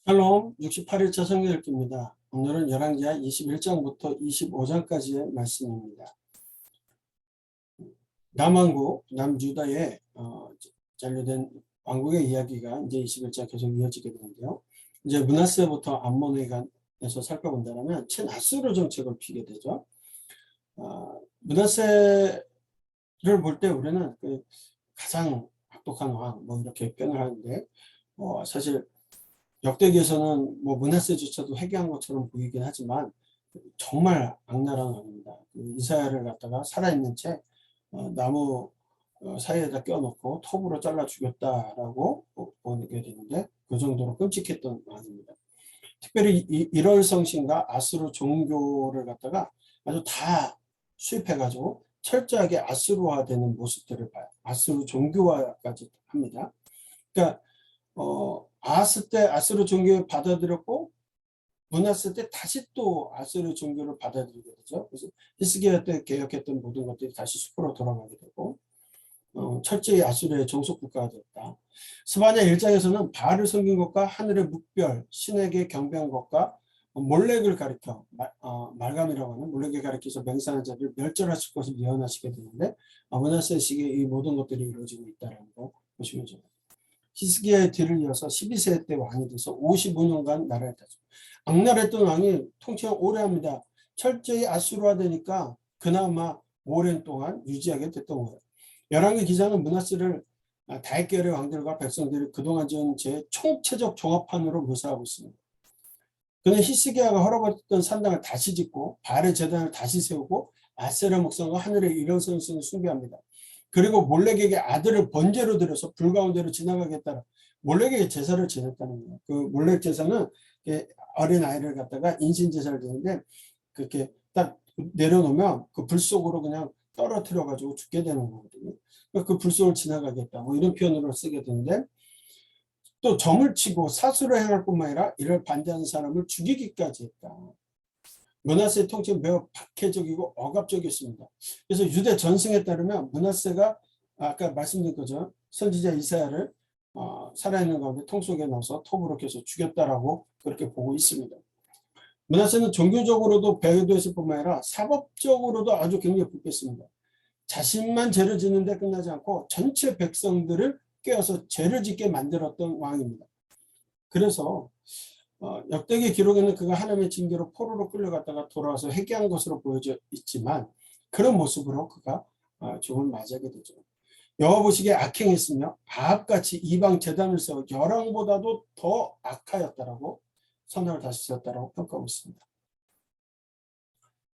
샬롬 68일차 성경읽기입니다. 오늘은 열왕기하 21장부터 25장까지의 말씀입니다. 남왕국, 남유다의 잔류된 왕국의 이야기가 이제 21장 계속 이어지게 되는데요. 이제 므낫세부터 암몬에 관해서 살펴본다면 친아수르 정책을 피게 되죠. 므낫세를 볼 때 우리는 가장 악독한 왕, 이렇게 표현을 하는데, 사실 역대기에서는 므낫세조차도 회개한 것처럼 보이긴 하지만 정말 악랄한 왕입니다. 이사야를 갖다가 살아있는 채 나무 사이에다 껴놓고 톱으로 잘라 죽였다라고 보게 되는데 그 정도로 끔찍했던 왕입니다. 특별히 일월성신과 아수르 종교를 갖다가 아주 다 수입해가지고 철저하게 아수르화되는 모습들을 봐요. 아수르 종교화까지 합니다. 그러니까 아하스 때 아수르 종교를 받아들였고 므낫세 때 다시 또 아수르 종교를 받아들이게 되죠. 그래서 히스기야 때 개혁했던 모든 것들이 다시 숲으로 돌아가게 되고 철저히 아수르의 종속 국가가 됐다. 스바냐 1장에서는 바알을 섬긴 것과 하늘의 묵별, 신에게 경배한 것과 몰렉을 가리켜 말감이라고 하는 몰렉을 가리켜서 맹세하는 자들을 멸절하실 것을 예언하시게 되는데 므낫세 시기에 이 모든 것들이 이루어지고 있다는 거 보시면 좋아요. 히스기야의 뒤를 이어서 12세 때 왕이 돼서 55년간 나라를 다죠. 악랄했던 왕이 통치를 오래 합니다. 철저히 아수르화되니까 그나마 오랜 동안 유지하게 됐던 거예요. 열왕기 기자는 므낫세를 다윗계열의 왕들과 백성들이 그동안 지은 죄의 총체적 종합판으로 묘사하고 있습니다. 그는 히스기야가 허락받았던 산당을 다시 짓고 바알의 제단을 다시 세우고 아세라 목상과 하늘의 일원선신을 숭배합니다. 그리고 몰렉에게 아들을 번제로 드려서 불 가운데로 지나가겠다라 몰렉에게 제사를 지냈다는 거예요. 그 몰렉 제사는 어린 아이를 갖다가 인신 제사를 드리는데 그렇게 딱 내려놓으면 그 불 속으로 그냥 떨어뜨려 가지고 죽게 되는 거거든요. 그 불 속을 지나가겠다 이런 표현으로 쓰게 되는데 또 점을 치고 사수를 행할 뿐만 아니라 이를 반대하는 사람을 죽이기까지 했다. 므낫세의 통치는 매우 박해적이고 억압적이었습니다. 그래서 유대 전승에 따르면 므낫세가 아까 말씀드린 거죠. 선지자 이사야를 살아있는 가운데 통 속에 넣어서 톱으로 켜서 죽였다라고 그렇게 보고 있습니다. 므낫세는 종교적으로도 배교했을 뿐만 아니라 사법적으로도 아주 굉장히 불쾌했습니다. 자신만 죄를 짓는데 끝나지 않고 전체 백성들을 깨어서 죄를 짓게 만들었던 왕입니다. 그래서 역대기 기록에는 그가 하나님의 징계로 포로로 끌려갔다가 돌아와서 회개한 것으로 보여져 있지만 그런 모습으로 그가 죽음을 맞이하게 되죠. 여호와 보시기에 악행했으며 아합같이 이방 제단을 세워 열왕보다도 더 악하였다라고 선언을 다시 지었다라고 평가하고 있습니다.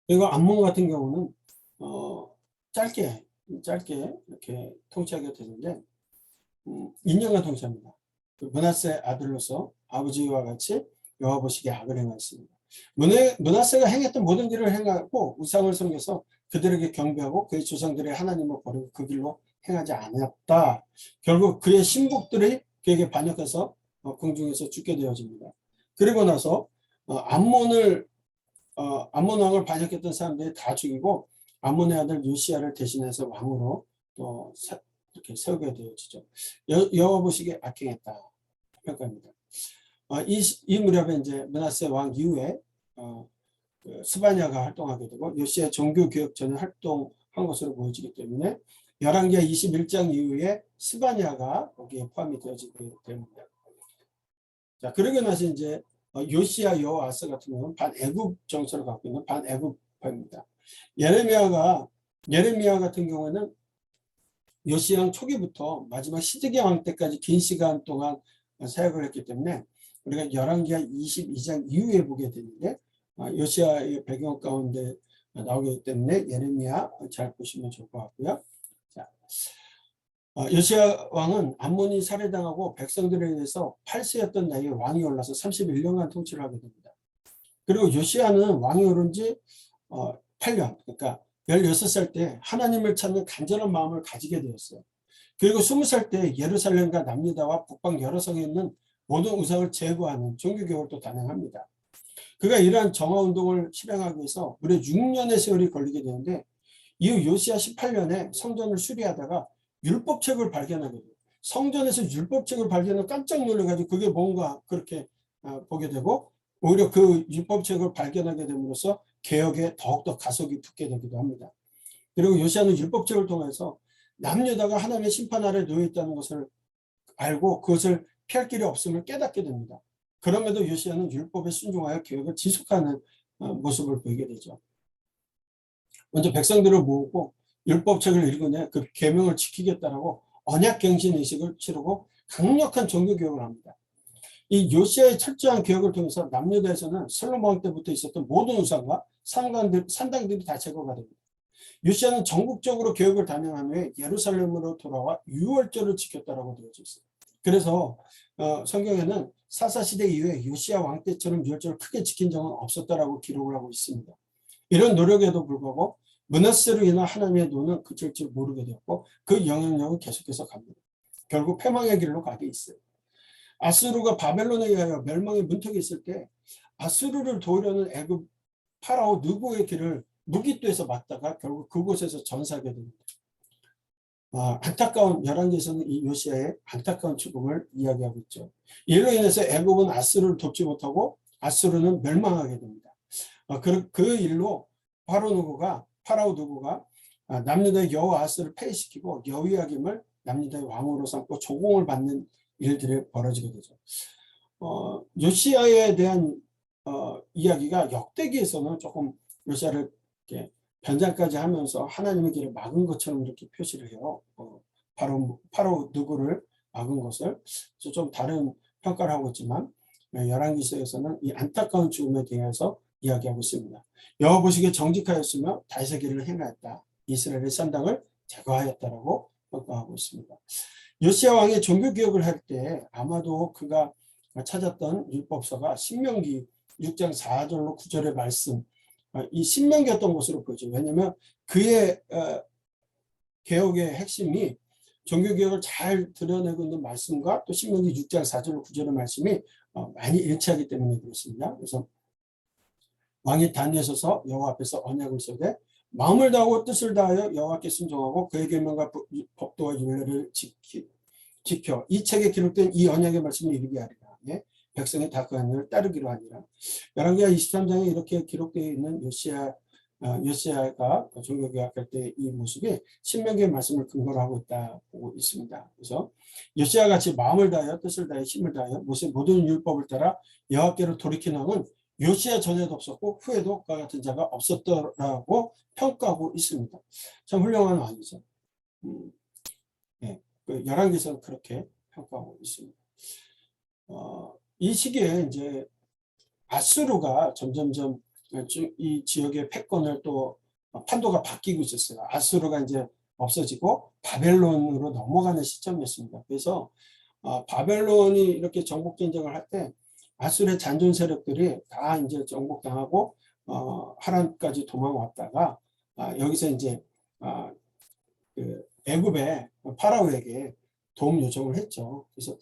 그리고 암몬 같은 경우는 짧게 이렇게 통치하게 되는데 2년간 통치합니다. 므낫세 아들로서 아버지와 같이 여호와 보시기에 악을 행하였습니다. 므낫세가 행했던 모든 일을 행하고 우상을 섬겨서 그들에게 경배하고 그의 조상들의 하나님을 버리고 그 길로 행하지 않았다. 결국 그의 신복들이 그에게 반역해서 궁중에서 죽게 되어집니다. 그리고 나서 암몬 왕을 반역했던 사람들이 다 죽이고 암몬의 아들 요시야를 대신해서 왕으로 또 이렇게 세우게 되어지죠. 여호와 보시기에 악행했다 평가입니다. 이 무렵에 이제 므낫세 왕 이후에 스바냐가 활동하게 되고 요시야 종교 개혁 전에 활동한 것으로 보여지기 때문에 열왕기하 21장 이후에 스바냐가 거기에 포함이 되어지게 됩니다. 자, 그러고 나서 이제 요시야 여호아스 같은 경우는 반애굽 정서를 갖고 있는 반애굽파입니다. 예레미야 같은 경우에는 요시야 초기부터 마지막 시드기야 왕 때까지 긴 시간 동안 사역을 했기 때문에 우리가 열왕기하 22장 이후에 보게 되는데 요시야의 배경 가운데 나오기 때문에 예레미야 잘 보시면 좋을 것 같고요. 자, 요시야 왕은 암몬이 살해당하고 백성들에 의해서 8세였던 나이에 왕이 올라서 31년간 통치를 하게 됩니다. 그리고 요시야는 왕이 오른 지 8년, 그러니까 16살 때 하나님을 찾는 간절한 마음을 가지게 되었어요. 그리고 20살 때 예루살렘과 남유다와 북방 여러 성에 있는 모든 우상을 제거하는 종교개혁도 단행합니다. 그가 이러한 정화운동을 실행하기 위해서 무려 6년의 세월이 걸리게 되는데 이후 요시야 18년에 성전을 수리하다가 율법책을 발견하게 돼요. 성전에서 율법책을 발견해 깜짝 놀라가지고 그게 뭔가 그렇게 보게 되고 오히려 그 율법책을 발견하게 됨으로써 개혁에 더욱더 가속이 붙게 되기도 합니다. 그리고 요시야는 율법책을 통해서 남유다가 하나님의 심판 아래 놓여 있다는 것을 알고 그것을 피할 길이 없음을 깨닫게 됩니다. 그럼에도 요시야는 율법에 순종하여 개혁을 지속하는 모습을 보이게 되죠. 먼저 백성들을 모으고 율법책을 읽으내 그 계명을 지키겠다라고 언약갱신의식을 치르고 강력한 종교개혁을 합니다. 이 요시야의 철저한 개혁을 통해서 남유다에서는 솔로몬 왕 때부터 있었던 모든 우상과 산당들이 다 제거가 됩니다. 요시야는 전국적으로 개혁을 단행한 후에 예루살렘으로 돌아와 유월절을 지켰다라고 되어져 있어요. 그래서 성경에는 사사시대 이후에 요시야 왕 때처럼 유월절을 크게 지킨 적은 없었다라고 기록을 하고 있습니다. 이런 노력에도 불구하고 므낫세로 인한 하나님의 노는 그칠 줄 모르게 되었고 그 영향력은 계속해서 갑니다. 결국 패망의 길로 가게 있어요. 아수르가 바벨론에 의하여 멸망의 문턱에 있을 때 아수르를 도우려는 애굽 파라오 느고의 길을 무기또에서 막다가 결국 그곳에서 전사하게 됩니다. 안타까운 열왕기에서는 이 요시야의 안타까운 죽음을 이야기하고 있죠. 이로 인해서 애굽은 아수르를 돕지 못하고 아수르는 멸망하게 됩니다. 그 일로 파라오 느고가 남유다의 여호 아하스를 폐위시키고 여호야김을 남유다의 왕으로 삼고 조공을 받는 일들이 벌어지게 되죠. 요시야에 대한 이야기가 역대기에서는 조금 요시야를 이렇게 변장까지 하면서 하나님의 길을 막은 것처럼 이렇게 표시를 해요. 파라오 누구를 막은 것을 좀 다른 평가를 하고 있지만 열왕기서에서는 이 안타까운 죽음에 대해서 이야기하고 있습니다. 여호와 보시기에 정직하였으며 다윗의 길을 행하였다. 이스라엘의 산당을 제거하였다라고 평가하고 있습니다. 요시야 왕의 종교개혁을 할 때 아마도 그가 찾았던 율법서가 신명기 6장 4절로 9절의 말씀, 이 신명기였던 것으로 보죠. 왜냐하면 그의 개혁의 핵심이 종교개혁을 잘 드러내고 있는 말씀과 또 신명기 6장 4절로 9절의 말씀이 많이 일치하기 때문에 그렇습니다. 그래서 왕이 단위에 서서 여호와 앞에서 언약을 써되 마음을 다하고 뜻을 다하여 여호와께 순종하고 그의 계명과 법도와 율례를 지켜 이 책에 기록된 이 언약의 말씀을 이루게 하리라. 예? 백성이 다 그 안을 따르기로 하니라. 열왕기하 23장에 이렇게 기록되어 있는 요시야가 종교개혁할 때 이 모습이 신명기의 말씀을 근거로 하고 있다 보고 있습니다. 그래서 요시야 같이 마음을 다하여 뜻을 다하여 힘을 다하여 모세의 모든 율법을 따라 여호와께로 돌이킨 왕은 요시야 전에도 없었고 후에도 그와 같은 자가 없었더라고 평가하고 있습니다. 참 훌륭한 왕이죠. 네, 그 열왕기서는 그렇게 평가하고 있습니다. 이 시기에 이제 아수르가 점점점 이 지역의 패권을 또 판도가 바뀌고 있었어요. 아수르가 이제 없어지고 바벨론으로 넘어가는 시점이었습니다. 그래서 바벨론이 이렇게 정복 전쟁을 할 때 아수르의 잔존 세력들이 다 이제 정복당하고 하란까지 도망왔다가 여기서 이제 그 애굽의 파라오에게 도움 요청을 했죠. 그래서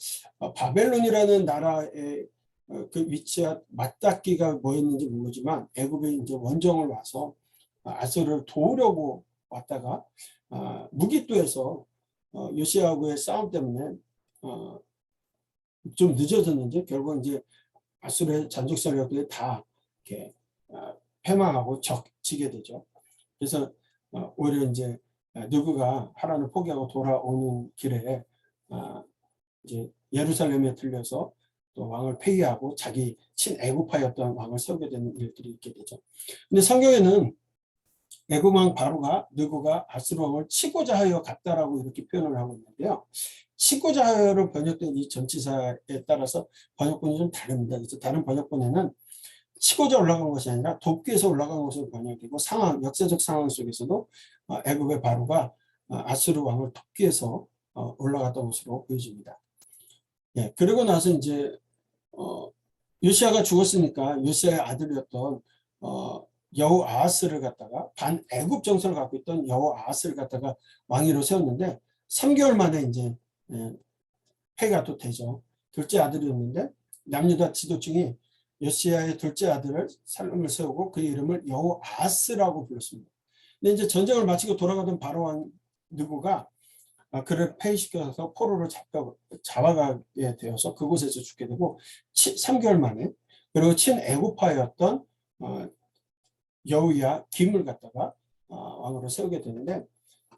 바벨론이라는 나라의 그 위치와 맞닿기가 뭐였는지 모르지만 애굽에 이제 원정을 와서 아수르를 도우려고 왔다가 무기또에서 요시야하고의 싸움 때문에 좀 늦어졌는지 결국 이제 아수르의 잔족 세력들이 다 이렇게 패망하고 지게 되죠. 그래서 오히려 이제 느그가 하란을 포기하고 돌아오는 길에 이제 예루살렘에 들려서 또 왕을 폐위하고 자기 친애굽파였던 왕을 세우게 되는 일들이 있게 되죠. 근데 성경에는 애굽 왕 바로가 느그가 아수르 왕을 치고자 하여 갔다라고 이렇게 표현을 하고 있는데요. 치고자 하여로 번역된 이 전치사에 따라서 번역본이 좀 다릅니다. 그래서 다른 번역본에는 치고자 올라간 것이 아니라 돕기 위해서 올라간 것으로 번역되고 역사적 상황 속에서도 애굽의 바로가 아수르 왕을 돕기 위해서 올라갔던 것으로 보여집니다. 예, 그리고 나서 이제 요시야가 죽었으니까 요시야의 아들이었던 여호 아하스를 갖다가 반애굽 정서를 갖고 있던 여호 아하스를 갖다가 왕위로 세웠는데 3개월 만에 이제 폐가 또 되죠. 둘째 아들이었는데 남유다 지도층이 요시야의 둘째 아들을 살림을 세우고 그 이름을 여호 아하스라고 불렀습니다. 근데 이제 전쟁을 마치고 돌아가던 바로 왕 느고가 그를 폐위시켜서 포로로 잡아가게 되어서 그곳에서 죽게 되고 3개월 만에 그리고 친애굽파였던 여우야 김을 갖다가 왕으로 세우게 되는데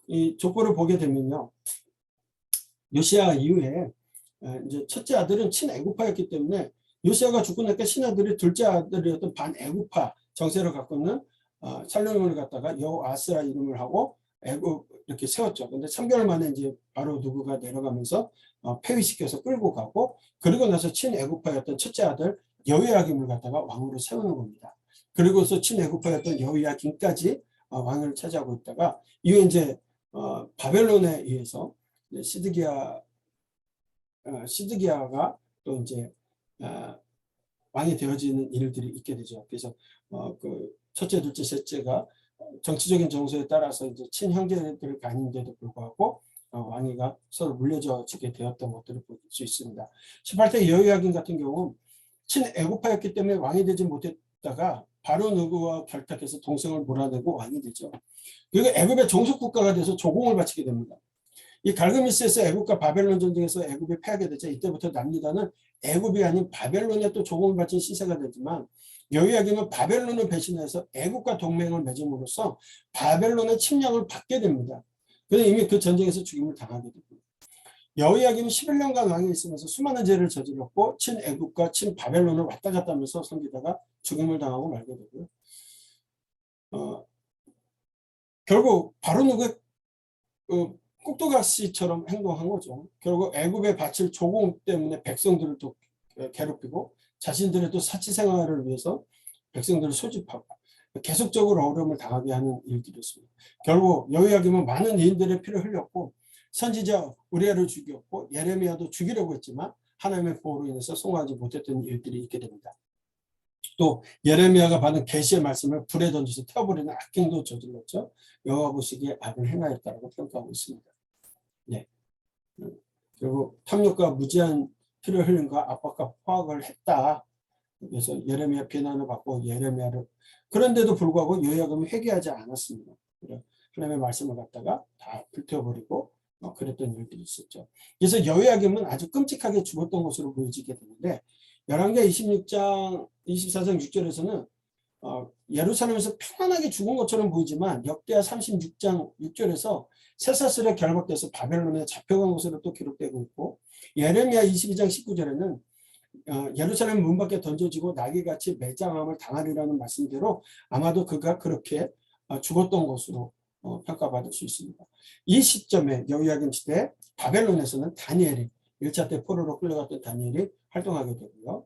이 족보를 보게 되면요. 요시야 이후에 이제 첫째 아들은 친애굽파였기 때문에 요시야가 죽고 나니까 신하들이 둘째 아들이었던 반애굽파 정세를 갖고 있는 살루님을 갖다가 여호아스라 이름을 하고 애굽 이렇게 세웠죠. 근데 3개월 만에 이제 바로 누구가 내려가면서 폐위시켜서 끌고 가고 그리고 나서 친애굽파였던 첫째 아들 여호야김을 갖다가 왕으로 세우는 겁니다. 그리고서 친애굽파였던 여호야김까지 왕을 차지하고 있다가 이후에 이제 바벨론에 의해서 시드기야가 또 이제 왕이 되어지는 일들이 있게 되죠. 그래서 그 첫째, 둘째, 셋째가 정치적인 정서에 따라서 이제 친형제들을 가는데도 불구하고 왕위가 서로 물려지게 되었던 것들을 볼 수 있습니다. 18세 여호야긴 같은 경우는 친애굽파였기 때문에 왕이 되지 못했다가 바로 누구와 결탁해서 동생을 몰아내고 왕이 되죠. 그리고 애굽의 종속 국가가 돼서 조공을 바치게 됩니다. 이 갈그미스에서 애굽과 바벨론 전쟁에서 애굽이 패하게 되자 이때부터 남유다는 애굽이 아닌 바벨론에 또 조공을 바친 시세가 되지만 여호야김은 바벨론을 배신해서 애굽과 동맹을 맺음으로써 바벨론의 침략을 받게 됩니다. 그런데 이미 그 전쟁에서 죽임을 당하게 됩니다. 여호야김은 11년간 왕에 있으면서 수많은 죄를 저질렀고 친애굽과 친바벨론을 왔다 갔다 하면서 섬기다가 죽임을 당하고 말게 되고요. 결국 바로 누구의 꼭두각시처럼 행동한 거죠. 결국 애굽에 바칠 조공 때문에 백성들을 또 괴롭히고 자신들의 또 사치 생활을 위해서 백성들을 소집하고 계속적으로 어려움을 당하게 하는 일들이었습니다. 결국 여호야김은 많은 인들의 피를 흘렸고 선지자 우리아를 죽였고 예레미야도 죽이려고 했지만 하나님의 보호로 인해서 성공하지 못했던 일들이 있게 됩니다. 또 예레미야가 받은 계시의 말씀을 불에 던져서 태워버리는 악행도 저질렀죠. 여호와 보시기에 악을 행하였다고 평가하고 있습니다. 네. 결국 탐욕과 무지한 피를 흘림과 압박과 포악을 했다. 그래서 예레미야 비난을 받고 예레미야를 그런데도 불구하고 여호야김은 회개하지 않았습니다. 하나님의 말씀을 갖다가 다 불태워버리고 그랬던 일들이 있었죠. 그래서 여호야김은 아주 끔찍하게 죽었던 것으로 보여지게 되는데 열왕기하 26장 24장 6절에서는 예루살렘에서 편안하게 죽은 것처럼 보이지만 역대하 36장 6절에서 쇠사슬에 결박돼서 바벨론에 잡혀간 것으로 또 기록되고 있고 예레미야 22장 19절에는 예루살렘 문 밖에 던져지고 나귀같이 매장함을 당하리라는 말씀대로 아마도 그가 그렇게 죽었던 것으로 평가받을 수 있습니다. 이 시점에 여호야김 시대 바벨론에서는 다니엘이 1차 때 포로로 끌려갔던 다니엘이 활동하게 되고요.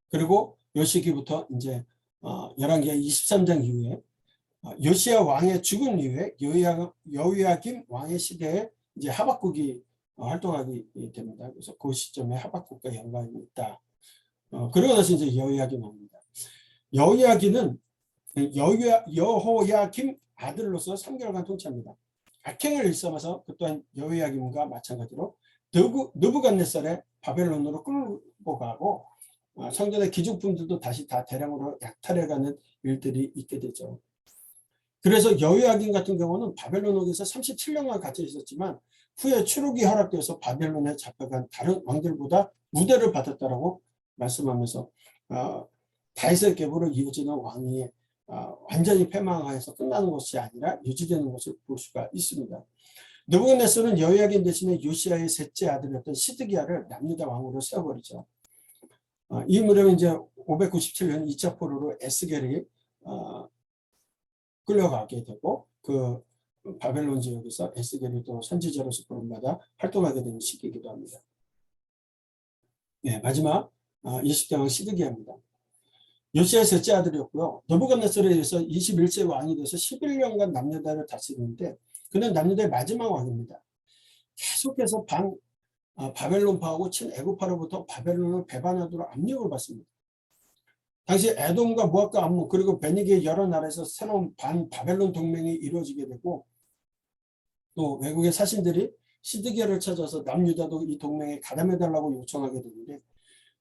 그리고 요 시기부터 이제 열왕기하 23장 이후에 요시야 왕의 죽은 이후에 여호야김 왕의 시대에 이제 하박국이 활동하게 됩니다. 그래서 그 시점에 하박국과 연관이 있다. 그러고 나서 이제 여호야김 왕입니다. 여호야김은 여호야김 아들로서 3개월간 통치합니다. 악행을 일삼아서 그 또한 여호야김과 마찬가지로 느부갓네살의 바벨론으로 끌고 가고 성전의 기중품들도 다시 다 대량으로 약탈해가는 일들이 있게 되죠. 그래서 여호야김 같은 경우는 바벨론에서 37년간 갇혀 있었지만 후에 추록이 허락되어서 바벨론에 잡혀간 다른 왕들보다 우대를 받았다라고 말씀하면서 다윗의 계보로 이어지는 왕위에 완전히 패망하여서 끝나는 것이 아니라 유지되는 것을 볼 수가 있습니다. 느부갓네살은 여호야김 대신에 요시야의 셋째 아들이었던 시드기야를 남유다 왕으로 세워버리죠. 이 무렵에 이제 597년 2차 포로로 에스겔이 끌려가게 되고 그 바벨론 지역에서 에스겔이 또 선지자로서 부름받아 활동하게 되는 시기이기도 합니다. 네, 마지막 20대 왕 시드기야입니다. 요시야의 셋째 아들이었고요. 느부갓네살에 의해서 21세 왕이 돼서 11년간 남유다를 다스리는데 그는 남유다의 마지막 왕입니다. 계속해서 바벨론파하고 친애굽파로부터 바벨론을 배반하도록 압력을 받습니다. 당시 에돔과 모압과 암몬 그리고 베니게의 여러 나라에서 새로운 반바벨론 동맹이 이루어지게 되고 또 외국의 사신들이 시드기야를 찾아서 남유다도 이 동맹에 가담해달라고 요청하게 되는데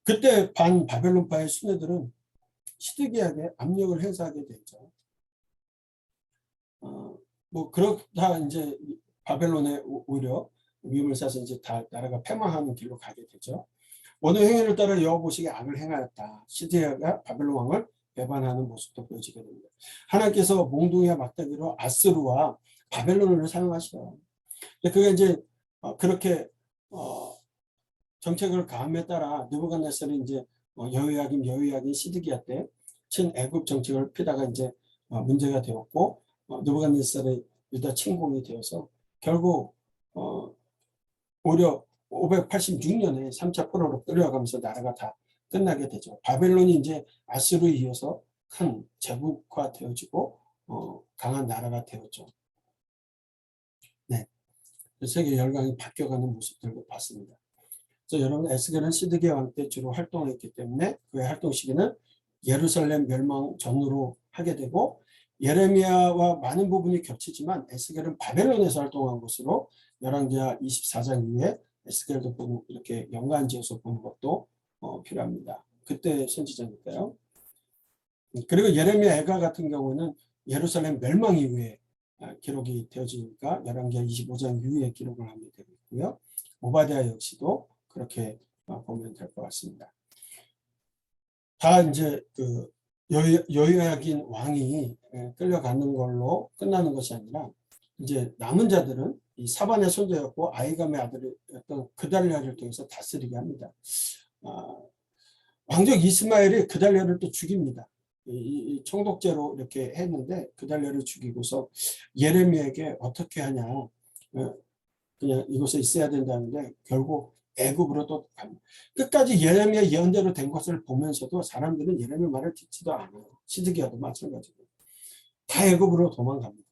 그때 반바벨론파의 수뇌들은 시드기야에게 압력을 행사하게 되죠. 뭐 그렇다 이제 바벨론에 오히려 위험을 사서 이제 다 나라가 패망하는 길로 가게 되죠. 오늘 행위를 따라 여호와 보시기에 악을 행하였다. 시드기야가 바벨론 왕을 배반하는 모습도 보여지게 됩니다. 하나님께서 몽둥이와 막대기로 아스루와 바벨론을 사용하시죠. 그게 이제 그렇게 정책을 가함에 따라 느부갓네살이 이제 여호야김 시드기야 때 친애굽 정책을 피다가 이제 문제가 되었고 느부갓네살의 유다 침공이 되어서 결국 오히려 586년에 3차 포로로 끌려가면서 나라가 다 끝나게 되죠. 바벨론이 이제 아수르에 이어서 큰 제국화 되어지고 강한 나라가 되었죠. 네, 세계 열강이 바뀌어가는 모습들도 봤습니다. 그래서 여러분 에스겔은 시드기야 왕 때 주로 활동했기 때문에 그의 활동 시기는 예루살렘 멸망 전후로 하게 되고 예레미야와 많은 부분이 겹치지만 에스겔은 바벨론에서 활동한 것으로 열왕기하 24장 이후에 에스겔도 이렇게 연관지어서 보는 것도 필요합니다. 그때 선지자니까요. 그리고 예레미야 애가 같은 경우는 예루살렘 멸망 이후에 기록이 되어지니까 열왕기하 25장 이후에 기록을 하게 되고 있고요. 오바댜 역시도 그렇게 보면 될 것 같습니다. 다 이제 그 여호야긴 왕이 끌려가는 걸로 끝나는 것이 아니라 이제 남은 자들은 이 사반의 손자였고 아히감의 아들이었던 그달랴를 통해서 다스리게 합니다. 왕족 이스마엘이 그달랴를 또 죽입니다. 이 총독제로 이렇게 했는데 그달랴를 죽이고서 예레미야에게 어떻게 하냐, 그냥 이곳에 있어야 된다는데 결국 애굽으로 또 갑니다. 끝까지 예레미야 예언대로 된 것을 보면서도 사람들은 예레미야 말을 듣지도 않아요. 시드기야도 마찬가지고 다 애굽으로 도망갑니다.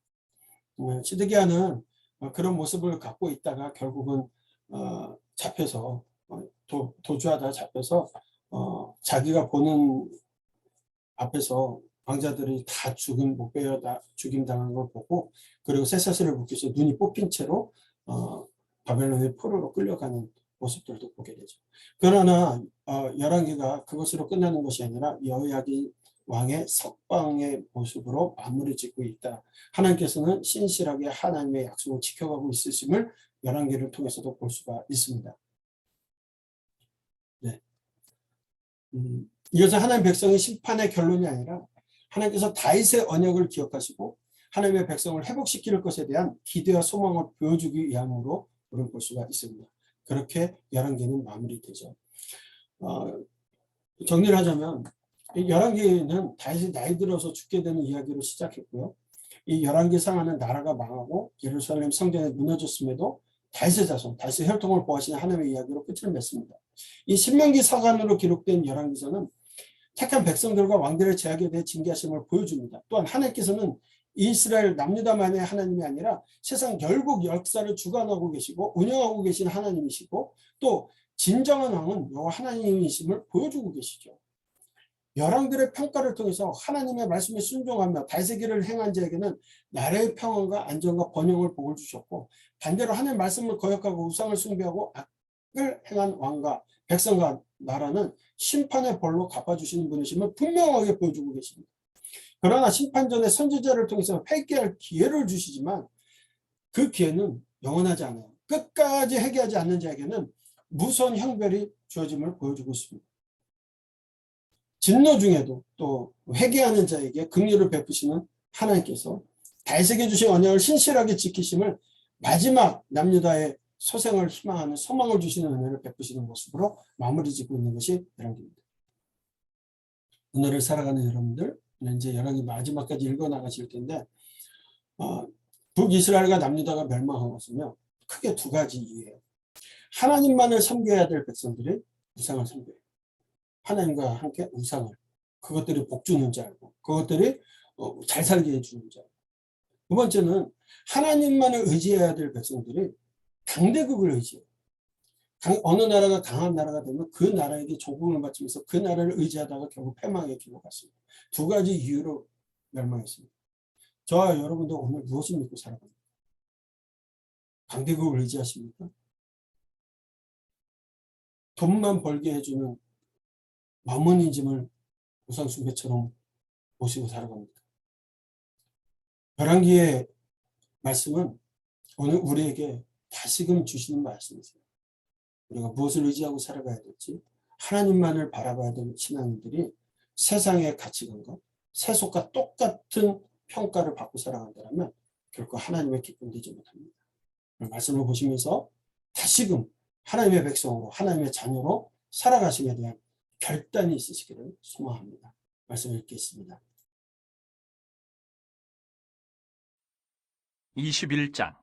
시드기야는 그런 모습을 갖고 있다가 결국은 잡혀서 도주하다 잡혀서 자기가 보는 앞에서 왕자들이 다 죽임 당한 걸 보고 그리고 쇠사슬을 묶여서 눈이 뽑힌 채로 바벨론의 포로로 끌려가는 모습들도 보게 되죠. 그러나 열왕기가 그것으로 끝나는 것이 아니라 여호야긴 왕의 석방의 모습으로 마무리 짓고 있다. 하나님께서는 신실하게 하나님의 약속을 지켜가고 있으심을 열왕기를 통해서도 볼 수가 있습니다. 네. 이것은 하나님 백성의 심판의 결론이 아니라 하나님께서 다윗의 언약을 기억하시고 하나님의 백성을 회복시킬 것에 대한 기대와 소망을 보여주기 위함으로 우리는 볼 수가 있습니다. 그렇게 열왕기는 마무리되죠. 정리를 하자면 열왕기는 다윗이 나이 들어서 죽게 되는 이야기로 시작했고요. 이 열왕기 상하는 나라가 망하고 예루살렘 성전이 무너졌음에도 다윗의 자손, 다윗의 혈통을 보호하시는 하나님의 이야기로 끝을 맺습니다. 이 신명기 서간으로 기록된 열왕기서는 택한 백성들과 왕들의 제약에 대해 징계하심을 보여줍니다. 또한 하나님께서는 이스라엘 남유다만의 하나님이 아니라 세상 열국 역사를 주관하고 계시고 운영하고 계신 하나님이시고 또 진정한 왕은 여호와 하나님이심을 보여주고 계시죠. 열왕들의 평가를 통해서 하나님의 말씀에 순종하며 다윗의 길을 행한 자에게는 나라의 평안과 안정과 번영을 복을 주셨고 반대로 하나님의 말씀을 거역하고 우상을 숭배하고 악을 행한 왕과 백성과 나라는 심판의 벌로 갚아주시는 분이심을 분명하게 보여주고 계십니다. 그러나 심판 전에 선지자를 통해서 회개할 기회를 주시지만 그 기회는 영원하지 않아요. 끝까지 회개하지 않는 자에게는 무서운 형벌이 주어짐을 보여주고 있습니다. 진노 중에도 또 회개하는 자에게 긍휼을 베푸시는 하나님께서 다윗에게 주신 언약을 신실하게 지키심을 마지막 남유다의 소생을 희망하는 소망을 주시는 은혜를 베푸시는 모습으로 마무리 짓고 있는 것이 열왕기입니다. 오늘을 살아가는 여러분들 이제 열왕기 마지막까지 읽어 나가실 텐데 북이스라엘과 남유다가 멸망한 것은요 크게 두 가지 이유예요. 하나님만을 섬겨야 될 백성들이 우상을 섬겨요. 하나님과 함께 우상을, 그것들이 복 주는 줄 알고 그것들이 잘 살게 해주는 줄 알고. 두 번째는 하나님만을 의지해야 될 백성들이 강대국을 의지해요. 어느 나라가 강한 나라가 되면 그 나라에게 조공을 바치면서 그 나라를 의지하다가 결국 패망의 길로 갔습니다. 두 가지 이유로 멸망했습니다. 저와 여러분도 오늘 무엇을 믿고 살아갑니까? 강대국을 의지하십니까? 돈만 벌게 해주는 마모니즘을 우상숭배처럼 모시고 살아갑니다. 열왕기에 말씀은 오늘 우리에게 다시금 주시는 말씀이세요. 우리가 무엇을 의지하고 살아가야 될지, 하나님만을 바라봐야 되는 신앙인들이 세상의 가치관과 세속과 똑같은 평가를 받고 살아간다면 결코 하나님의 기쁨 되지 못합니다. 말씀을 보시면서 다시금 하나님의 백성으로, 하나님의 자녀로 살아가심에 대한 결단이 있으시기를 소망합니다. 말씀을 읽겠습니다. 21장.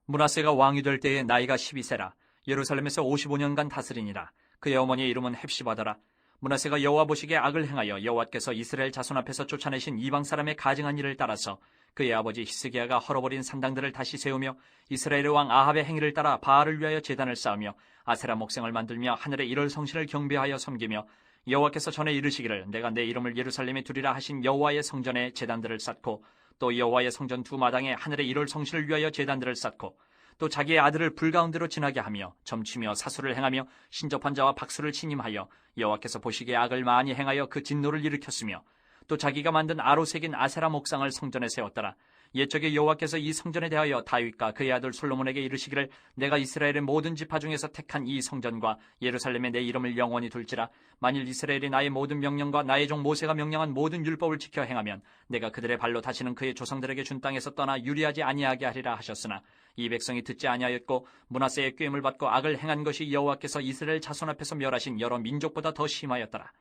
므낫세가 왕이 될 때에 나이가 12세라. 예루살렘에서 55년간 다스리니라. 그의 어머니의 이름은 헵시바더라. 므낫세가 여호와 보시기에 악을 행하여 여호와께서 이스라엘 자손 앞에서 쫓아내신 이방 사람의 가증한 일을 따라서 그의 아버지 히스기야가 헐어버린 산당들을 다시 세우며 이스라엘의 왕 아합의 행위를 따라 바알을 위하여 제단을 쌓으며 아세라 목생을 만들며 하늘의 일월 성신을 경배하여 섬기며 여호와께서 전에 이르시기를 내가 내 이름을 예루살렘에 두리라 하신 여호와의 성전에 제단들을 쌓고 또 여호와의 성전 두 마당에 하늘의 일월 성신을 위하여 제단들을 쌓고 또 자기의 아들을 불 가운데로 지나게 하며 점치며 사수를 행하며 신접한 자와 박수를 침임하여 여호와께서 보시기에 악을 많이 행하여 그 진노를 일으켰으며 또 자기가 만든 아로 새긴 아세라 목상을 성전에 세웠더라. 옛적에 여호와께서 이 성전에 대하여 다윗과 그의 아들 솔로몬에게 이르시기를 내가 이스라엘의 모든 지파 중에서 택한 이 성전과 예루살렘에 내 이름을 영원히 둘지라. 만일 이스라엘이 나의 모든 명령과 나의 종 모세가 명령한 모든 율법을 지켜 행하면 내가 그들의 발로 다시는 그의 조상들에게 준 땅에서 떠나 유리하지 아니하게 하리라 하셨으나 이 백성이 듣지 아니하였고 므낫세의 꾀임을 받고 악을 행한 것이 여호와께서 이스라엘 자손 앞에서 멸하신 여러 민족보다 더 심하였더라.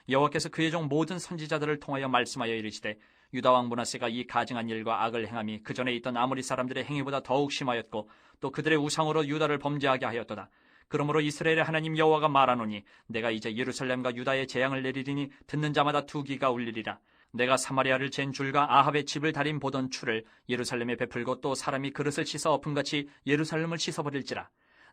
여호와께서 그의 종 모든 선지자들을 통하여 말씀하여 이르시되 유다 왕 므낫세가 이 가증한 일과 악을 행함이 그 전에 있던 아모리 사람들의 행위보다 더욱 심하였고 또 그들의 우상으로 유다를 범죄하게 하였도다. 그러므로 이스라엘의 하나님 여호와가 말하노니 내가 이제 예루살렘과 유다에 재앙을 내리리니 듣는 자마다 투기가 울리리라. 내가 사마리아를 잰 줄과 아합의 집을 다림 보던 추를 예루살렘에 베풀고 또 사람이 그릇을 씻어 엎음같이 예루살렘을 씻어버릴지라.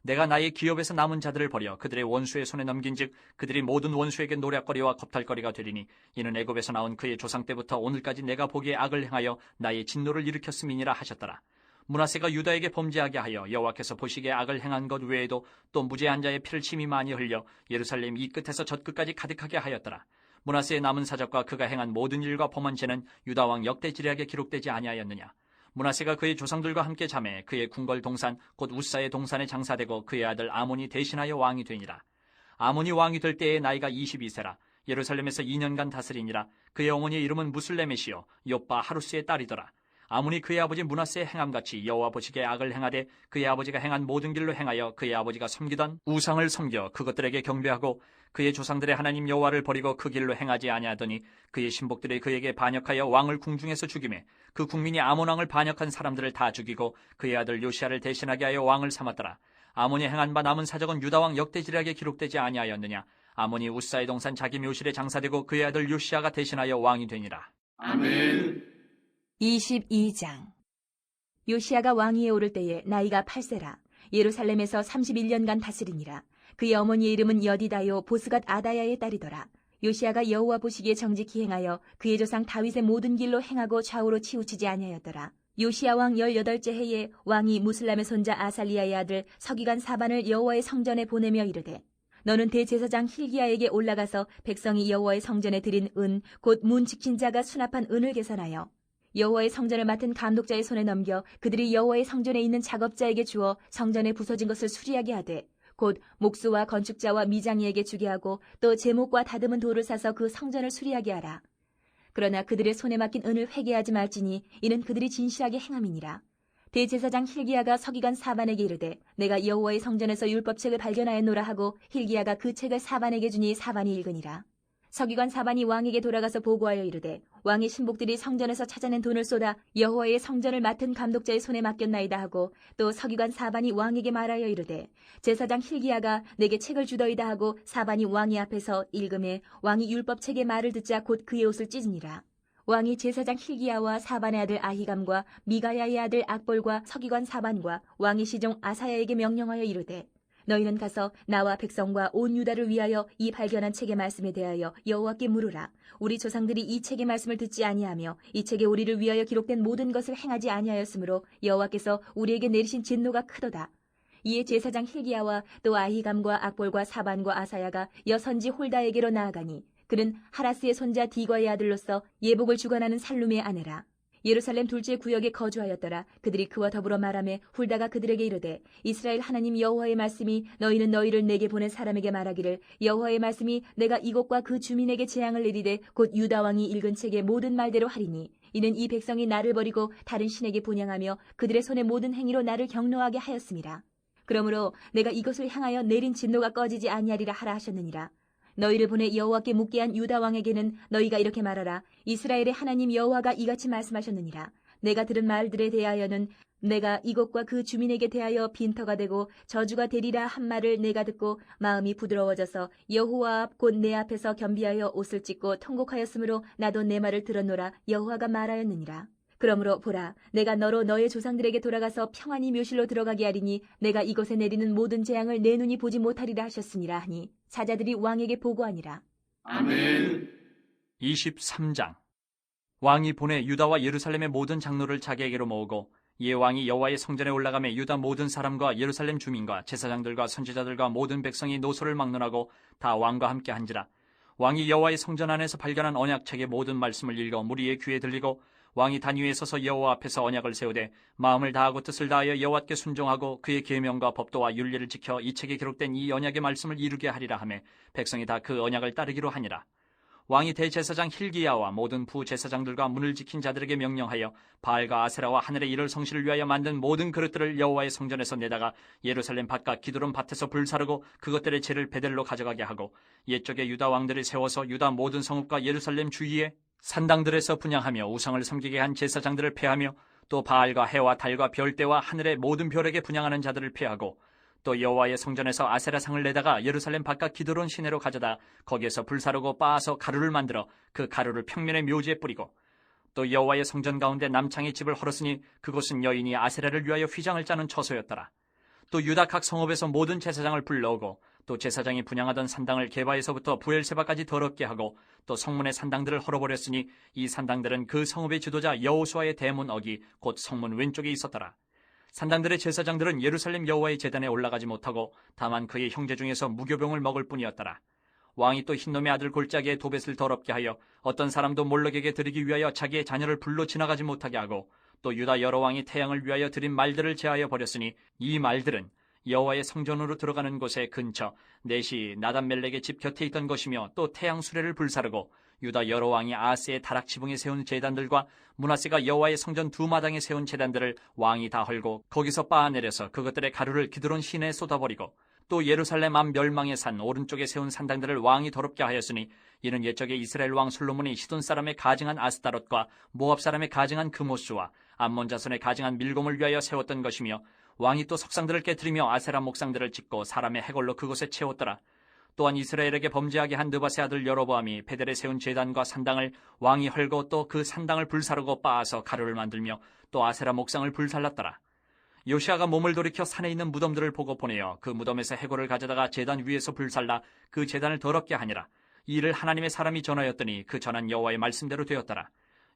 내가 나의 기업에서 남은 자들을 버려 그들의 원수의 손에 넘긴즉 그들이 모든 원수에게 노략거리와 겁탈거리가 되리니 이는 애굽에서 나온 그의 조상 때부터 오늘까지 내가 보기에 악을 행하여 나의 진노를 일으켰음이니라 하셨더라. 므낫세가 유다에게 범죄하게 하여 여호와께서 보시기에 악을 행한 것 외에도 또 무죄한 자의 피를 침이 많이 흘려 예루살렘 이 끝에서 저 끝까지 가득하게 하였더라. 므낫세의 남은 사적과 그가 행한 모든 일과 범한 죄는 유다 왕 역대지략에 기록되지 아니하였느냐. 므낫세가 그의 조상들과 함께 잠에 그의 궁궐 동산 곧 우사의 동산에 장사되고 그의 아들 아몬이 대신하여 왕이 되니라. 아몬이 왕이 될 때의 나이가 22세라. 예루살렘에서 2년간 다스리니라. 그의 어머니의 이름은 무슬레메시요 욥바 하루스의 딸이더라. 아몬이 그의 아버지 므낫세의 행함같이 여호와 보시기에 악을 행하되 그의 아버지가 행한 모든 길로 행하여 그의 아버지가 섬기던 우상을 섬겨 그것들에게 경배하고 그의 조상들의 하나님 여호와를 버리고 그 길로 행하지 아니하더니 그의 신복들이 그에게 반역하여 왕을 궁중에서 죽이매 그 국민이 아몬 왕을 반역한 사람들을 다 죽이고 그의 아들 요시아를 대신하게 하여 왕을 삼았더라. 아몬이 행한 바 남은 사적은 유다 왕 역대지략에 기록되지 아니하였느냐. 아몬이 우사의 동산 자기 묘실에 장사되고 그의 아들 요시아가 대신하여 왕이 되니라. 아멘. 22장. 요시아가 왕위에 오를 때에 나이가 8세라. 예루살렘에서 31년간 다스리니라. 그의 어머니의 이름은 여디다요 보스갓 아다야의 딸이더라. 요시아가 여호와 보시기에 정직히 행하여 그의 조상 다윗의 모든 길로 행하고 좌우로 치우치지 아니하였더라. 요시아 왕 18째 해에 왕이 무슬람의 손자 아살리아의 아들 서기관 사반을 여호와의 성전에 보내며 이르되 너는 대제사장 힐기야에게 올라가서 백성이 여호와의 성전에 드린 은 곧 문 지킨 자가 수납한 은을 계산하여 여호와의 성전을 맡은 감독자의 손에 넘겨 그들이 여호와의 성전에 있는 작업자에게 주어 성전에 부서진 것을 수리하게 하되 곧 목수와 건축자와 미장이에게 주게 하고 또 제목과 다듬은 돌을 사서 그 성전을 수리하게 하라. 그러나 그들의 손에 맡긴 은을 회개하지 말지니 이는 그들이 진실하게 행함이니라. 대제사장 힐기야가 서기관 사반에게 이르되 내가 여호와의 성전에서 율법책을 발견하였노라 하고 힐기야가 그 책을 사반에게 주니 사반이 읽으니라. 서기관 사반이 왕에게 돌아가서 보고하여 이르되 왕의 신복들이 성전에서 찾아낸 돈을 쏟아 여호와의 성전을 맡은 감독자의 손에 맡겼나이다 하고 또 서기관 사반이 왕에게 말하여 이르되 제사장 힐기야가 내게 책을 주더이다 하고 사반이 왕의 앞에서 읽음에 왕이 율법책의 말을 듣자 곧 그의 옷을 찢으니라. 왕이 제사장 힐기야와 사반의 아들 아히감과 미가야의 아들 악볼과 서기관 사반과 왕의 시종 아사야에게 명령하여 이르되 너희는 가서 나와 백성과 온 유다를 위하여 이 발견한 책의 말씀에 대하여 여호와께 물으라. 우리 조상들이 이 책의 말씀을 듣지 아니하며 이 책에 우리를 위하여 기록된 모든 것을 행하지 아니하였으므로 여호와께서 우리에게 내리신 진노가 크도다. 이에 제사장 힐기야와 또 아히감과 악볼과 사반과 아사야가 여선지 홀다에게로 나아가니 그는 하라스의 손자 디과의 아들로서 예복을 주관하는 살룸의 아내라. 예루살렘 둘째 구역에 거주하였더라. 그들이 그와 더불어 말하며 훌다가 그들에게 이르되 이스라엘 하나님 여호와의 말씀이 너희는 너희를 내게 보낸 사람에게 말하기를 여호와의 말씀이 내가 이곳과 그 주민에게 재앙을 내리되 곧 유다 왕이 읽은 책의 모든 말대로 하리니 이는 이 백성이 나를 버리고 다른 신에게 분향하며 그들의 손의 모든 행위로 나를 경노하게 하였습니다. 그러므로 내가 이것을 향하여 내린 진노가 꺼지지 아니하리라 하라 하셨느니라. 너희를 보내 여호와께 묻게 한 유다 왕에게는 너희가 이렇게 말하라. 이스라엘의 하나님 여호와가 이같이 말씀하셨느니라. 내가 들은 말들에 대하여는 내가 이곳과 그 주민에게 대하여 빈터가 되고 저주가 되리라 한 말을 내가 듣고 마음이 부드러워져서 여호와 앞 곧 내 앞에서 겸비하여 옷을 찢고 통곡하였으므로 나도 내 말을 들었노라. 여호와가 말하였느니라. 그러므로 보라, 내가 너로 너의 조상들에게 돌아가서 평안히 묘실로 들어가게 하리니 내가 이곳에 내리는 모든 재앙을 내 눈이 보지 못하리라 하셨으니라 하니 사자들이 왕에게 보고하니라. 아멘. 23장. 왕이 보내 유다와 예루살렘의 모든 장로를 자기에게로 모으고 이에 왕이 여호와의 성전에 올라가며 유다 모든 사람과 예루살렘 주민과 제사장들과 선지자들과 모든 백성이 노소를 막론하고 다 왕과 함께 한지라. 왕이 여호와의 성전 안에서 발견한 언약책의 모든 말씀을 읽어 무리의 귀에 들리고 왕이 단 위에 서서 여호와 앞에서 언약을 세우되 마음을 다하고 뜻을 다하여 여호와께 순종하고 그의 계명과 법도와 윤리를 지켜 이 책에 기록된 이 언약의 말씀을 이루게 하리라 하며 백성이 다 그 언약을 따르기로 하니라. 왕이 대제사장 힐기야와 모든 부제사장들과 문을 지킨 자들에게 명령하여 바알과 아세라와 하늘의 이를 성실을 위하여 만든 모든 그릇들을 여호와의 성전에서 내다가 예루살렘 바깥 기드론 밭에서 불사르고 그것들의 재를 베델로 가져가게 하고 옛적에 유다 왕들을 세워서 유다 모든 성읍과 예루살렘 주위에 산당들에서 분향하며 우상을 섬기게 한 제사장들을 폐하며 또 바알과 해와 달과 별대와 하늘의 모든 별에게 분향하는 자들을 폐하고 또 여호와의 성전에서 아세라상을 내다가 예루살렘 바깥 기드론 시내로 가져다 거기에서 불사르고 빻아서 가루를 만들어 그 가루를 평면의 묘지에 뿌리고 또 여호와의 성전 가운데 남창의 집을 헐었으니 그곳은 여인이 아세라를 위하여 휘장을 짜는 처소였더라. 또 유다 각 성읍에서 모든 제사장을 불러오고 또 제사장이 분향하던 산당을 게바에서부터 부엘세바까지 더럽게 하고 또 성문의 산당들을 헐어버렸으니 이 산당들은 그 성읍의 지도자 여호수아의 대문 어기 곧 성문 왼쪽에 있었더라. 산당들의 제사장들은 예루살렘 여호와의 제단에 올라가지 못하고 다만 그의 형제 중에서 무교병을 먹을 뿐이었더라. 왕이 또 흰놈의 아들 골짜기에 도벳을 더럽게 하여 어떤 사람도 몰록에게 드리기 위하여 자기의 자녀를 불로 지나가지 못하게 하고 또 유다 여러 왕이 태양을 위하여 드린 말들을 제하여 버렸으니 이 말들은 여호와의 성전으로 들어가는 곳의 근처 넷이 나단멜렉의 집 곁에 있던 것이며 또 태양 수레를 불사르고 유다 여러 왕이 아하스의 다락 지붕에 세운 제단들과 므낫세가 여호와의 성전 두 마당에 세운 제단들을 왕이 다 헐고 거기서 빻아내려서 그것들의 가루를 기드론 시내에 쏟아버리고 또 예루살렘 앞 멸망의 산 오른쪽에 세운 산당들을 왕이 더럽게 하였으니 이는 옛적에 이스라엘 왕 솔로몬이 시돈 사람의 가증한 아스타롯과 모압 사람의 가증한 그모스와 암몬 자손의 가증한 밀곰을 위하여 세웠던 것이며 왕이 또 석상들을 깨뜨리며 아세라 목상들을 짓고 사람의 해골로 그곳에 채웠더라. 또한 이스라엘에게 범죄하게 한 느밧의 아들 여로보암이 베델에 세운 제단과 산당을 왕이 헐고 또 그 산당을 불사르고 빻아서 가루를 만들며 또 아세라 목상을 불살랐더라. 요시아가 몸을 돌이켜 산에 있는 무덤들을 보고 보내어 그 무덤에서 해골을 가져다가 제단 위에서 불살라 그 제단을 더럽게 하니라. 이 일을 하나님의 사람이 전하였더니 그 전한 여호와의 말씀대로 되었더라.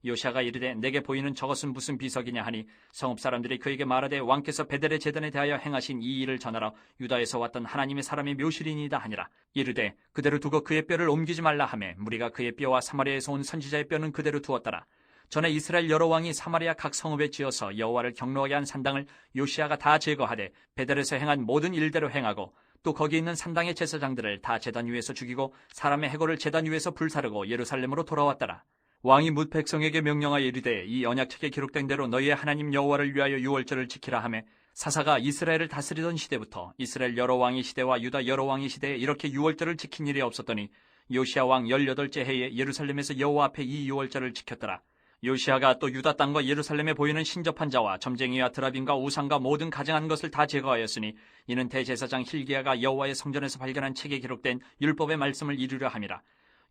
요시아가 이르되 내게 보이는 저것은 무슨 비석이냐 하니 성읍 사람들이 그에게 말하되 왕께서 베델의 제단에 대하여 행하신 이 일을 전하러 유다에서 왔던 하나님의 사람의 묘실이니이다 하니라. 이르되 그대로 두고 그의 뼈를 옮기지 말라 하매 무리가 그의 뼈와 사마리아에서 온 선지자의 뼈는 그대로 두었더라. 전에 이스라엘 여러 왕이 사마리아 각 성읍에 지어서 여호와를 경노하게 한 산당을 요시아가 다 제거하되 베델에서 행한 모든 일대로 행하고 또 거기 있는 산당의 제사장들을 다 제단 위에서 죽이고 사람의 해골을 제단 위에서 불사르고 예루살렘으로 돌아왔더라. 왕이 뭇 백성에게 명령하여 이르되 이 언약책에 기록된 대로 너희의 하나님 여호와를 위하여 유월절을 지키라 하매 사사가 이스라엘을 다스리던 시대부터 이스라엘 여러 왕의 시대와 유다 여러 왕의 시대에 이렇게 유월절을 지킨 일이 없었더니 요시아 왕 18째 해에 예루살렘에서 여호와 앞에 이 유월절을 지켰더라. 요시아가 또 유다 땅과 예루살렘에 보이는 신접한 자와 점쟁이와 드라빔과 우상과 모든 가증한 것을 다 제거하였으니 이는 대제사장 힐기야가 여호와의 성전에서 발견한 책에 기록된 율법의 말씀을 이루려 함이라.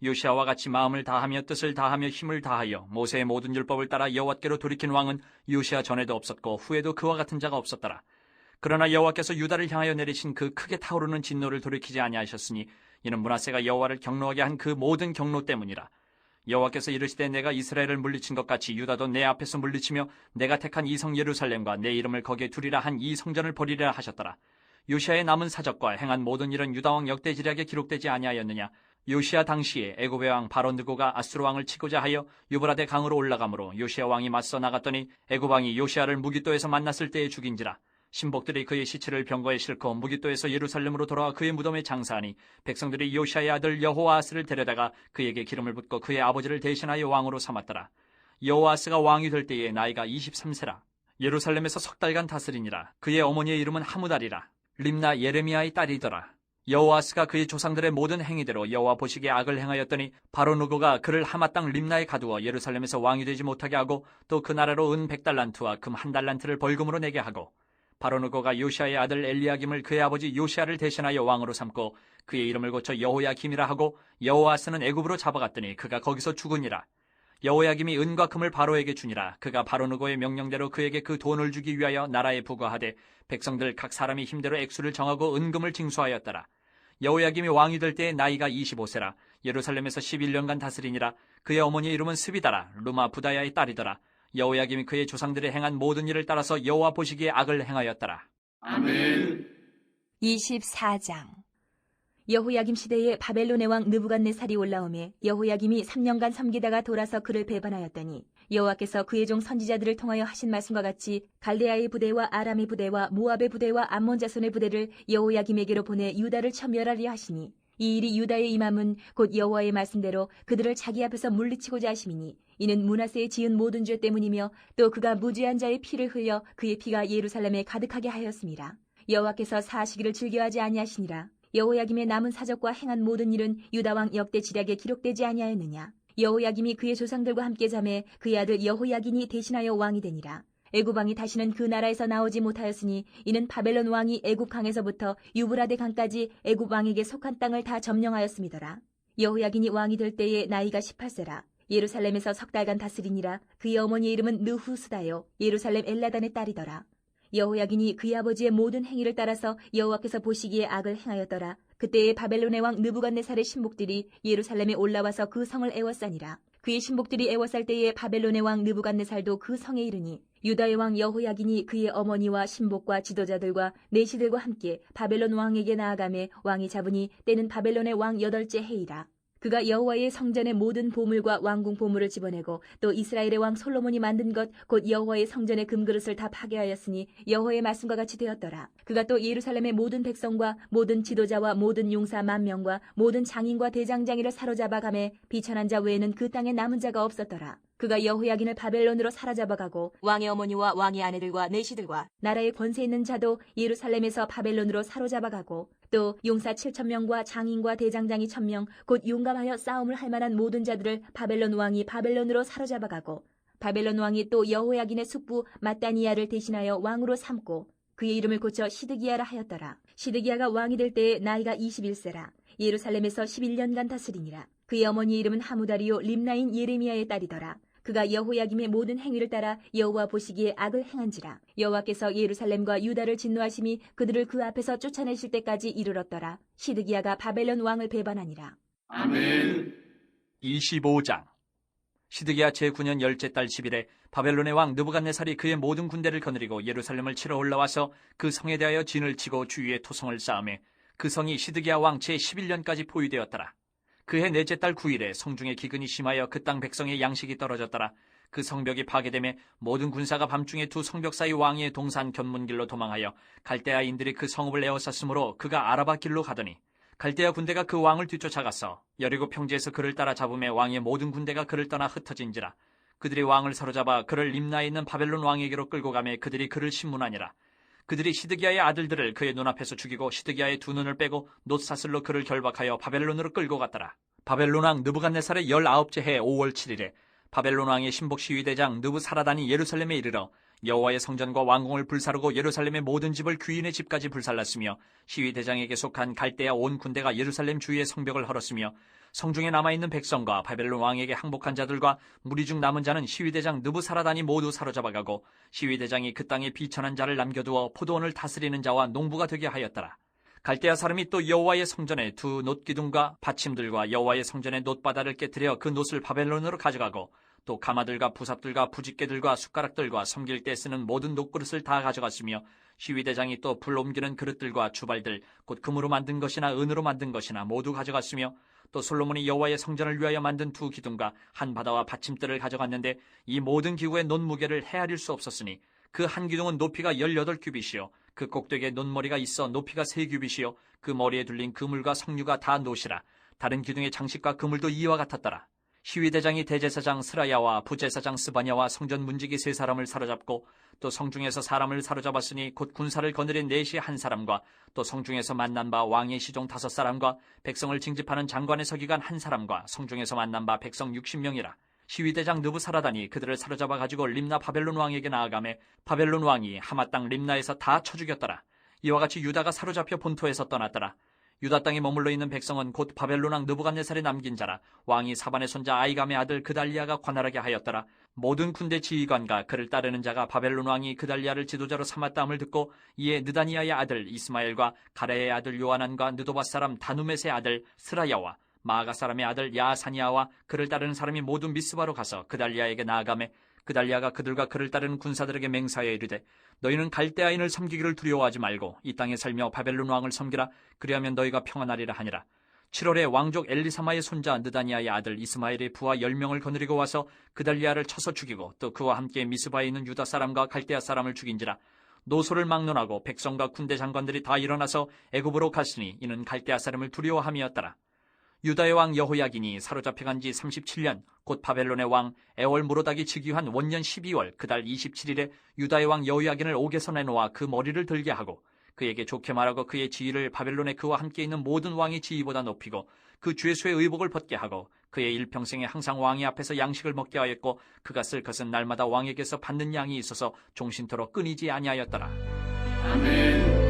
요시아와 같이 마음을 다하며 뜻을 다하며 힘을 다하여 모세의 모든 율법을 따라 여호와께로 돌이킨 왕은 요시아 전에도 없었고 후에도 그와 같은 자가 없었더라. 그러나 여호와께서 유다를 향하여 내리신 그 크게 타오르는 진노를 돌이키지 아니하셨으니 이는 므낫세가 여호와를 경노하게 한 그 모든 경노 때문이라. 여호와께서 이르시되 내가 이스라엘을 물리친 것 같이 유다도 내 앞에서 물리치며 내가 택한 이 성 예루살렘과 내 이름을 거기에 두리라 한 이 성전을 버리리라 하셨더라. 요시아의 남은 사적과 행한 모든 일은 유다 왕 역대지략에 기록되지 아니하였느냐. 요시야 당시에 애굽의 왕 바로느고가 아수르 왕을 치고자 하여 유브라데 강으로 올라가므로 요시야 왕이 맞서 나갔더니 애굽 왕이 요시야를 무깃도에서 만났을 때에 죽인지라. 신복들이 그의 시체를 병거에 싣고 무깃도에서 예루살렘으로 돌아와 그의 무덤에 장사하니 백성들이 요시야의 아들 여호아스를 데려다가 그에게 기름을 붓고 그의 아버지를 대신하여 왕으로 삼았더라. 여호아스가 왕이 될 때에 나이가 23세라. 예루살렘에서 석 달간 다스리니라. 그의 어머니의 이름은 하무달이라. 림나 예레미야의 딸이더라. 여호아스가 그의 조상들의 모든 행위대로 여호와 보시기에 악을 행하였더니 바로누고가 그를 하마 땅 림나에 가두어 예루살렘에서 왕이 되지 못하게 하고 또 그 나라로 은 100달란트와 금 1달란트를 벌금으로 내게 하고 바로누고가 요시아의 아들 엘리야김을 그의 아버지 요시아를 대신하여 왕으로 삼고 그의 이름을 고쳐 여호야김이라 하고 여호아스는 애굽으로 잡아갔더니 그가 거기서 죽으니라. 여호야김이 은과 금을 바로에게 주니라. 그가 바로누고의 명령대로 그에게 그 돈을 주기 위하여 나라에 부과하되 백성들 각 사람이 힘대로 액수를 정하고 은금을 징수하였더라. 여호야김이 왕이 될 때에 나이가 25세라. 예루살렘에서 11년간 다스리니라. 그의 어머니의 이름은 스비다라. 루마 부다야의 딸이더라. 여호야김이 그의 조상들이 행한 모든 일을 따라서 여호와 보시기에 악을 행하였더라. 아멘. 24장. 여호야김 시대에 바벨론의 왕 느부갓네살이 올라오매 여호야김이 3년간 섬기다가 돌아서 그를 배반하였더니 여호와께서 그의 종 선지자들을 통하여 하신 말씀과 같이 갈대아의 부대와 아람의 부대와 모압의 부대와 암몬 자손의 부대를 여호야김에게로 보내 유다를 천멸하려 하시니 이 일이 유다에 임함은 곧 여호와의 말씀대로 그들을 자기 앞에서 물리치고자 하심이니 이는 므낫세의 지은 모든 죄 때문이며 또 그가 무죄한 자의 피를 흘려 그의 피가 예루살렘에 가득하게 하였습니다. 여호와께서 사하시기를 즐겨하지 아니하시니라. 여호야김의 남은 사적과 행한 모든 일은 유다 왕 역대 지략에 기록되지 아니하였느냐. 여호야김이 그의 조상들과 함께 잠에 그의 아들 여호야긴이 대신하여 왕이 되니라. 애굽 왕이 다시는 그 나라에서 나오지 못하였으니 이는 바벨론 왕이 애굽 강에서부터 유브라데 강까지 애굽 왕에게 속한 땅을 다 점령하였음이더라. 여호야긴이 왕이 될 때에 나이가 18세라. 예루살렘에서 석 달간 다스리니라. 그의 어머니의 이름은 느후스다요 예루살렘 엘라단의 딸이더라. 여호야긴이 그의 아버지의 모든 행위를 따라서 여호와께서 보시기에 악을 행하였더라. 그때에 바벨론의 왕 느부갓네살의 신복들이 예루살렘에 올라와서 그 성을 애워싸니라. 그의 신복들이 애워쌀 때에 바벨론의 왕 느부갓네살도 그 성에 이르니 유다의 왕 여호야긴이 그의 어머니와 신복과 지도자들과 내시들과 함께 바벨론 왕에게 나아가매 왕이 잡으니 때는 바벨론의 왕 8째 해이라. 그가 여호와의 성전의 모든 보물과 왕궁 보물을 집어내고 또 이스라엘의 왕 솔로몬이 만든 것 곧 여호와의 성전의 금그릇을 다 파괴하였으니 여호와의 말씀과 같이 되었더라. 그가 또 예루살렘의 모든 백성과 모든 지도자와 모든 용사 10,000명과 모든 장인과 대장장이를 사로잡아 가매 비천한 자 외에는 그 땅에 남은 자가 없었더라. 그가 여호야긴을 바벨론으로 사로잡아가고 왕의 어머니와 왕의 아내들과 내시들과 나라의 권세 있는 자도 예루살렘에서 바벨론으로 사로잡아가고 또 용사 7,000명과 장인과 대장장이 1,000명 곧 용감하여 싸움을 할 만한 모든 자들을 바벨론 왕이 바벨론으로 사로잡아가고 바벨론 왕이 또 여호야긴의 숙부 마따니야를 대신하여 왕으로 삼고 그의 이름을 고쳐 시드기야라 하였더라. 시드기야가 왕이 될 때에 나이가 21세라. 예루살렘에서 11년간 다스리니라. 그의 어머니의 이름은 하무다리요 림나인 예레미야의 딸이더라. 그가 여호야김의 모든 행위를 따라 여호와 보시기에 악을 행한지라. 여호와께서 예루살렘과 유다를 진노하심이 그들을 그 앞에서 쫓아내실 때까지 이르렀더라. 시드기야가 바벨론 왕을 배반하니라. 아멘. 25장. 시드기야 제9년 10째 달 10일에 바벨론의 왕 느부갓네살이 그의 모든 군대를 거느리고 예루살렘을 치러 올라와서 그 성에 대하여 진을 치고 주위에 토성을 쌓음에 그 성이 시드기야 왕 제11년까지 포위되었더라. 그해 넷째 달 9일에 성중에 기근이 심하여 그 땅 백성의 양식이 떨어졌더라. 그 성벽이 파괴되매 모든 군사가 밤중에 두 성벽 사이 왕의 동산 견문길로 도망하여 갈대아인들이 그 성읍을 에워쌌으므로 그가 아라바 길로 가더니 갈대아 군대가 그 왕을 뒤쫓아가서 여리고 평지에서 그를 따라잡음에 왕의 모든 군대가 그를 떠나 흩어진지라. 그들이 왕을 사로잡아 그를 림나에 있는 바벨론 왕에게로 끌고 가매 그들이 그를 신문하니라. 그들이 시드기야의 아들들을 그의 눈앞에서 죽이고 시드기야의 두 눈을 빼고 놋사슬로 그를 결박하여 바벨론으로 끌고 갔더라. 바벨론 왕 느부갓네살의 19째 해 5월 7일에 바벨론 왕의 신복 시위대장 느부사라단이 예루살렘에 이르러 여호와의 성전과 왕궁을 불사르고 예루살렘의 모든 집을 귀인의 집까지 불살랐으며 시위대장에게 속한 갈대아 온 군대가 예루살렘 주위의 성벽을 헐었으며 성중에 남아있는 백성과 바벨론 왕에게 항복한 자들과 무리 중 남은 자는 시위대장 느부사라단이 모두 사로잡아가고 시위대장이 그 땅에 비천한 자를 남겨두어 포도원을 다스리는 자와 농부가 되게 하였더라. 갈대아 사람이 또 여호와의 성전에 두 놋기둥과 받침들과 여호와의 성전의 놋바다를 깨뜨려 그 놋을 바벨론으로 가져가고 또 가마들과 부삽들과 부집개들과 숟가락들과 섬길 때 쓰는 모든 놋그릇을 다 가져갔으며 시위대장이 또 불 옮기는 그릇들과 주발들 곧 금으로 만든 것이나 은으로 만든 것이나 모두 가져갔으며 또 솔로몬이 여호와의 성전을 위하여 만든 두 기둥과 한 바다와 받침대를 가져갔는데 이 모든 기구의 논무게를 헤아릴 수 없었으니 그 한 기둥은 높이가 18규빗이요 그 꼭대기에 논머리가 있어 높이가 3규빗이요 그 머리에 둘린 그물과 석류가 다 노시라. 다른 기둥의 장식과 그물도 이와 같았더라. 시위대장이 대제사장 스라야와 부제사장 스바냐와 성전 문지기 3사람을 사로잡고 또 성중에서 사람을 사로잡았으니 곧 군사를 거느린 넷이 1사람과 또 성중에서 만난 바 왕의 시종 5사람과 백성을 징집하는 장관의 서기관 1사람과 성중에서 만난 바 백성 60명이라. 시위대장 느부사라단이 그들을 사로잡아 가지고 림나 바벨론 왕에게 나아가매 바벨론 왕이 하마 땅 림나에서 다 쳐 죽였더라. 이와 같이 유다가 사로잡혀 본토에서 떠났더라. 유다 땅에 머물러 있는 백성은 곧 바벨론 왕 느부갓네살이 남긴 자라. 왕이 사반의 손자 아이감의 아들 그달리아가 관할하게 하였더라. 모든 군대 지휘관과 그를 따르는 자가 바벨론 왕이 그달리아를 지도자로 삼았다함을 듣고 이에 느다니아의 아들 이스마엘과 가레의 아들 요하난과 느도밧 사람 다누멧의 아들 스라야와 마아가 사람의 아들 야사니아와 그를 따르는 사람이 모두 미스바로 가서 그달리아에게 나아가매 그달리아가 그들과 그를 따르는 군사들에게 맹사하여 이르되 너희는 갈대아인을 섬기기를 두려워하지 말고 이 땅에 살며 바벨론 왕을 섬기라. 그리하면 너희가 평안하리라 하니라. 7월에 왕족 엘리사마의 손자 느다니아의 아들 이스마엘의 부하 10명을 거느리고 와서 그달리아를 쳐서 죽이고 또 그와 함께 미스바에 있는 유다 사람과 갈대아 사람을 죽인지라. 노소를 막론하고 백성과 군대 장관들이 다 일어나서 애굽으로 갔으니 이는 갈대아 사람을 두려워함이었더라. 유다의 왕 여호야긴이 사로잡혀간 지 37년 곧 바벨론의 왕 에월무로닥이 즉위한 원년 12월 그달 27일에 유다의 왕 여호야긴을 옥에서 내놓아 그 머리를 들게 하고 그에게 좋게 말하고 그의 지위를 바벨론의 그와 함께 있는 모든 왕의 지위보다 높이고 그 죄수의 의복을 벗게 하고 그의 일평생에 항상 왕의 앞에서 양식을 먹게 하였고 그가 쓸 것은 날마다 왕에게서 받는 양이 있어서 종신토록 끊이지 아니하였더라. 아멘.